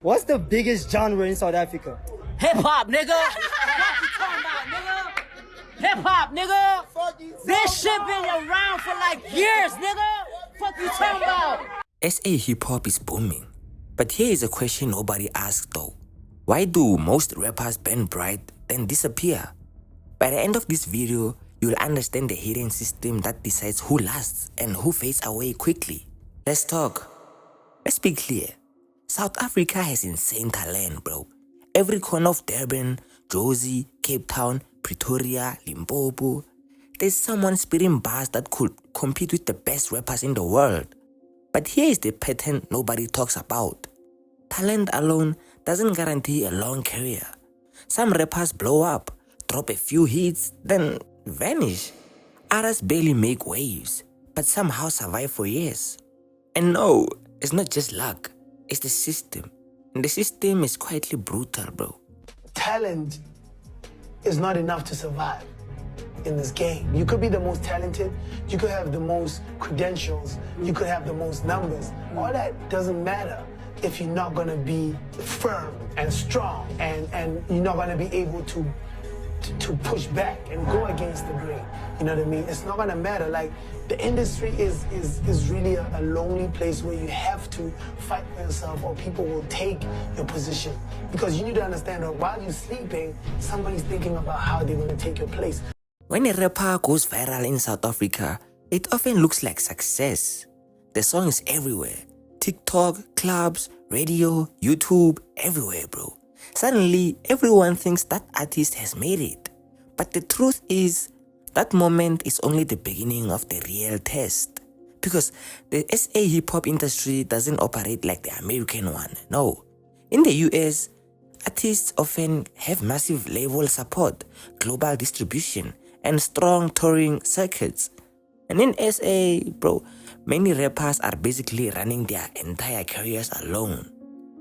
What's the biggest genre in South Africa? Hip hop, nigga. What you talking about, nigga? Hip hop, nigga. This shit been around for like years, nigga. Fuck you talking about? SA hip hop is booming. But here is a question nobody asks though. Why do most rappers burn bright then disappear? By the end of this video, you'll understand the hidden system that decides who lasts and who fades away quickly. Let's talk. Let's be clear. South Africa has insane talent, bro. Every corner of Durban, Jozi, Cape Town, Pretoria, Limpopo, there's someone spitting bars that could compete with the best rappers in the world. But here is the pattern nobody talks about. Talent alone doesn't guarantee a long career. Some rappers blow up, drop a few hits, then vanish. Others barely make waves, but somehow survive for years. And no, it's not just luck, it's the system. And the system is quietly brutal, bro. Talent is not enough to survive in this game. You could be the most talented, you could have the most credentials, you could have the most numbers. All that doesn't matter if you're not gonna be firm and strong and you're not gonna be able to push back and go against the grain. You know what I mean? It's not gonna matter. Like, the industry is really a lonely place where you have to fight for yourself or people will take your position. Because you need to understand that while you're sleeping, somebody's thinking about how they're gonna take your place. When a rapper goes viral in South Africa, it often looks like success. The song is everywhere. TikTok, clubs, radio, YouTube, everywhere, bro. Suddenly, everyone thinks that artist has made it. But the truth is, that moment is only the beginning of the real test. Because the SA hip-hop industry doesn't operate like the American one, no. In the US, artists often have massive label support, global distribution, and strong touring circuits. And in SA, bro, many rappers are basically running their entire careers alone.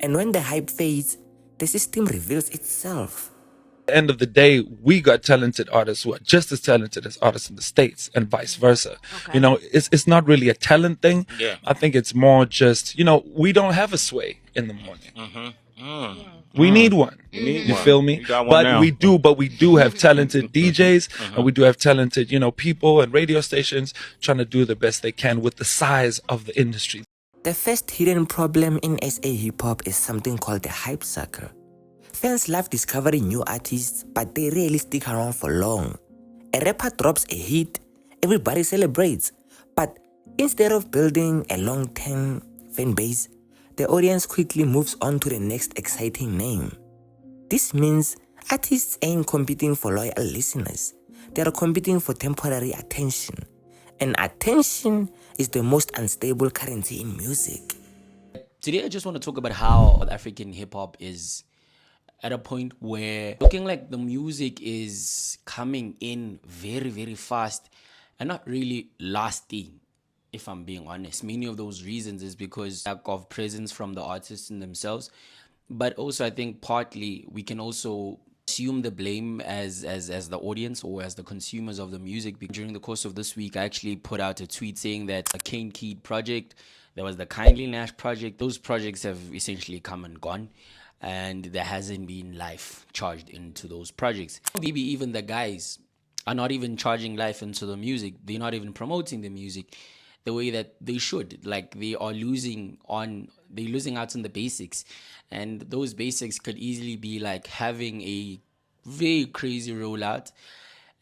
And when the hype fades, the system reveals itself. At the end of the day, we got talented artists who are just as talented as artists in the States and vice versa. Okay. You know, it's not really a talent thing. Yeah. I think it's more just, you know, we don't have a sway in the morning. We need one. You feel me? But we do have talented DJs and we do have talented, you know, people and radio stations trying to do the best they can with the size of the industry. The first hidden problem in SA hip-hop is something called the hype sucker. Fans love discovering new artists, but they rarely stick around for long. A rapper drops a hit, everybody celebrates. But instead of building a long-term fan base, the audience quickly moves on to the next exciting name. This means artists ain't competing for loyal listeners. They are competing for temporary attention. And attention is the most unstable currency in music. Today I just want to talk about how African hip-hop is at a point where looking like the music is coming in very, very fast and not really lasting, if I'm being honest. Many of those reasons is because lack of presence from the artists in themselves. But also I think partly we can also assume the blame as the audience or as the consumers of the music. During the course of this week, I actually put out a tweet saying that a Kane Keed project, there was the Kindly Nash project, those projects have essentially come and gone, and there hasn't been life charged into those projects. Maybe even the guys are not even charging life into the music. They're not even promoting the music the way that they should. Like, they are losing out on the basics, and those basics could easily be like having a very crazy rollout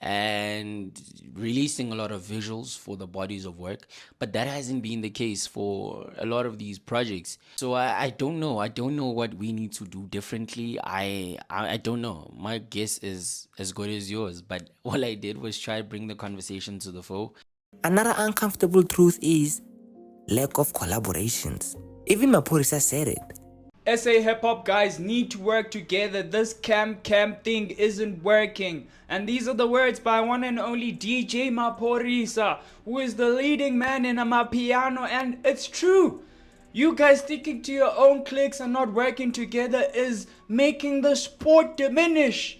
and releasing a lot of visuals for the bodies of work, but that hasn't been the case for a lot of these projects. So I don't know what we need to do differently. I don't know. My guess is as good as yours, but all I did was try to bring the conversation to the fore. Another uncomfortable truth is lack of collaborations. Even Maphorisa said it. SA hip-hop guys need to work together. This camp thing isn't working. And these are the words by one and only DJ Maphorisa, who is the leading man in Amapiano, and it's true. You guys sticking to your own cliques and not working together is making the sport diminish.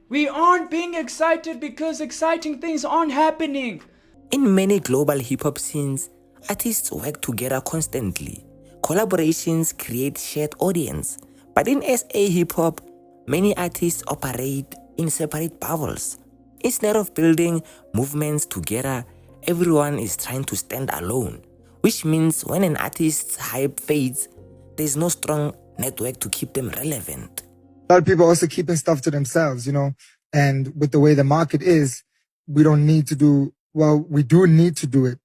We aren't being excited because exciting things aren't happening. In many global hip-hop scenes, artists work together constantly. Collaborations create shared audience, But in SA hip hop, many artists operate in separate bubbles. Instead of building movements together, everyone is trying to stand alone, which means when an artist's hype fades, there's no strong network to keep them relevant. A lot of people are also keeping stuff to themselves, you know, and with the way the market is, we don't need to do, well, we do need to do it.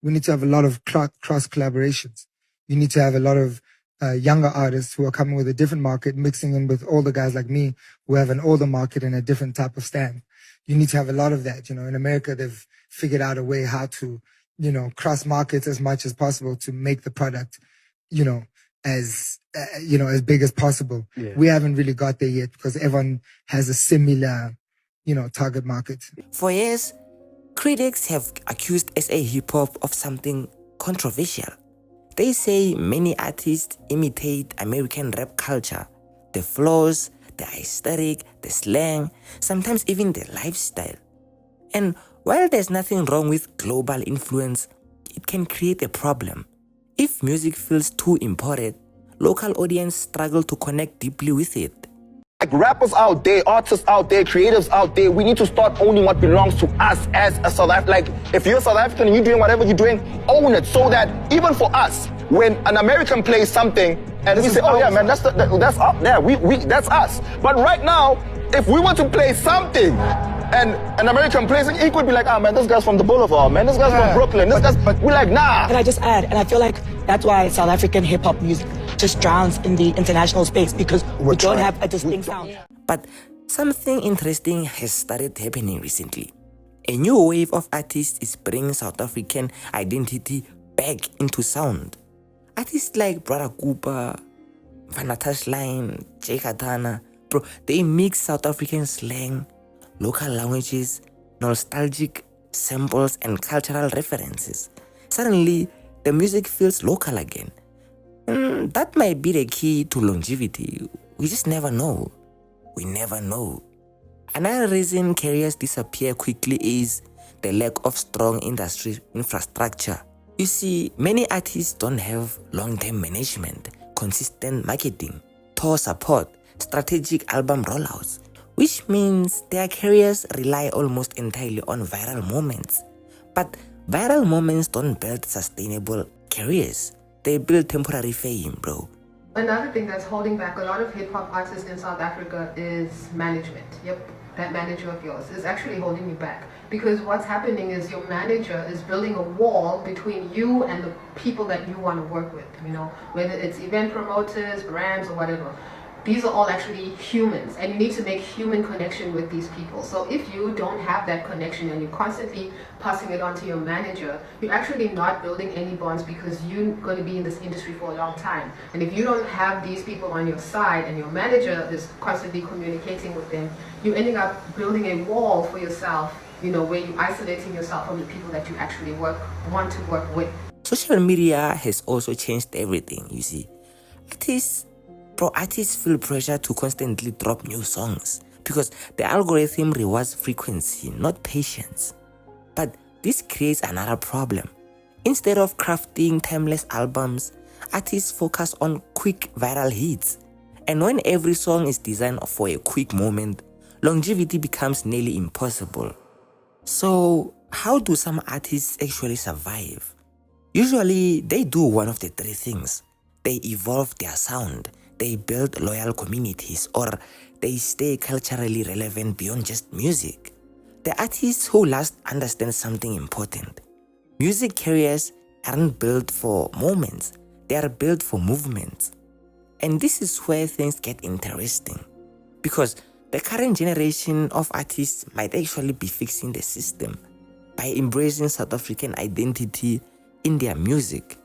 We need to have a lot of cross collaborations. You need to have a lot of younger artists who are coming with a different market, mixing in with older guys like me who have an older market and a different type of stand. You need to have a lot of that. You know, in America, they've figured out a way how to, you know, cross markets as much as possible to make the product, you know, as big as possible. Yeah. We haven't really got there yet because everyone has a similar, you know, target market. For years, critics have accused SA hip hop of something controversial. They say many artists imitate American rap culture, the flows, the aesthetic, the slang, sometimes even the lifestyle. And while there's nothing wrong with global influence, it can create a problem. If music feels too imported, local audience struggle to connect deeply with it. Like rappers out there, artists out there, creatives out there, we need to start owning what belongs to us as a South African. Like, if you're South African and you're doing whatever you're doing, own it, so that even for us, when an American plays something and we say, oh yeah, man, that's up there, that's us. But right now, if we want to play something and an American plays it, he could be like, ah, man, this guy's from the Boulevard, man, this guy's from Brooklyn, but we're like, nah. Can I just add, and I feel like that's why South African hip hop music just drowns in the international space, because we don't have a distinct sound. But something interesting has started happening recently. A new wave of artists is bringing South African identity back into sound. Artists like Brotherkupa, MfanaTouchline, Jaykatana, bro, they mix South African slang, local languages, nostalgic samples and cultural references. Suddenly, the music feels local again. That might be the key to longevity. We just never know. We never know. Another reason careers disappear quickly is the lack of strong industry infrastructure. You see, many artists don't have long-term management, consistent marketing, tour support, strategic album rollouts, which means their careers rely almost entirely on viral moments. But viral moments don't build sustainable careers. They build temporary fame, bro. Another thing that's holding back a lot of hip-hop artists in South Africa is management. Yep, that manager of yours is actually holding you back. Because what's happening is your manager is building a wall between you and the people that you want to work with, you know, whether it's event promoters, brands, or whatever. These are all actually humans, and you need to make human connection with these people. So if you don't have that connection and you're constantly passing it on to your manager, you're actually not building any bonds, because you're going to be in this industry for a long time. And if you don't have these people on your side and your manager is constantly communicating with them, you're ending up building a wall for yourself, you know, where you're isolating yourself from the people that you actually want to work with. Social media has also changed everything, you see. Artists feel pressure to constantly drop new songs because the algorithm rewards frequency, not patience. But this creates another problem. Instead of crafting timeless albums, artists focus on quick viral hits. And when every song is designed for a quick moment, longevity becomes nearly impossible. So, how do some artists actually survive? Usually, they do one of the three things. They evolve their sound, they build loyal communities, or they stay culturally relevant beyond just music. The artists who last understand something important. Music careers aren't built for moments, they are built for movements. And this is where things get interesting, because the current generation of artists might actually be fixing the system by embracing South African identity in their music.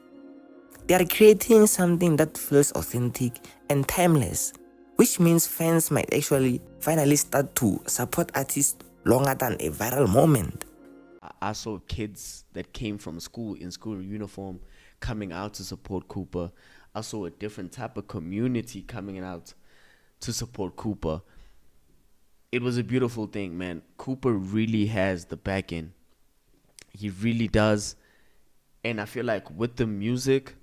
They are creating something that feels authentic and timeless, which means fans might actually finally start to support artists longer than a viral moment. I saw kids that came from school in school uniform coming out to support Cooper. I saw a different type of community coming out to support Cooper. It was a beautiful thing, man. Cooper really has the back end. He really does. And I feel like with the music,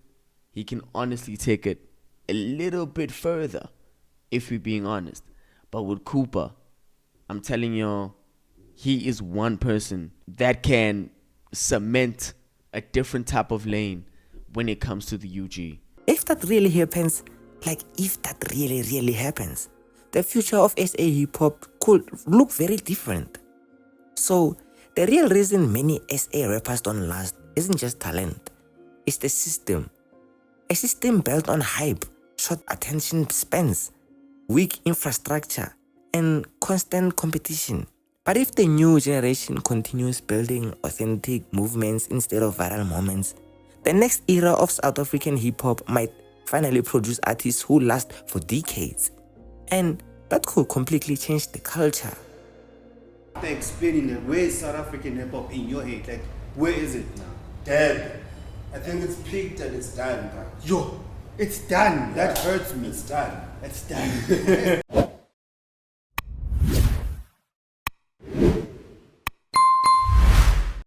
he can honestly take it a little bit further, if we're being honest. But with Koopa, I'm telling you, he is one person that can cement a different type of lane when it comes to the UG. If that really happens, like if that really happens, the future of SA hip-hop could look very different. So, the real reason many SA rappers don't last isn't just talent, it's the system. A system built on hype, short attention spans, weak infrastructure, and constant competition. But if the new generation continues building authentic movements instead of viral moments, the next era of South African hip-hop might finally produce artists who last for decades. And that could completely change the culture. After explaining that, where is South African hip-hop in your head? Like, where is it now? Dead. I think it's peaked and it's done. Yo, it's done. That hurts me. It's done. It's done.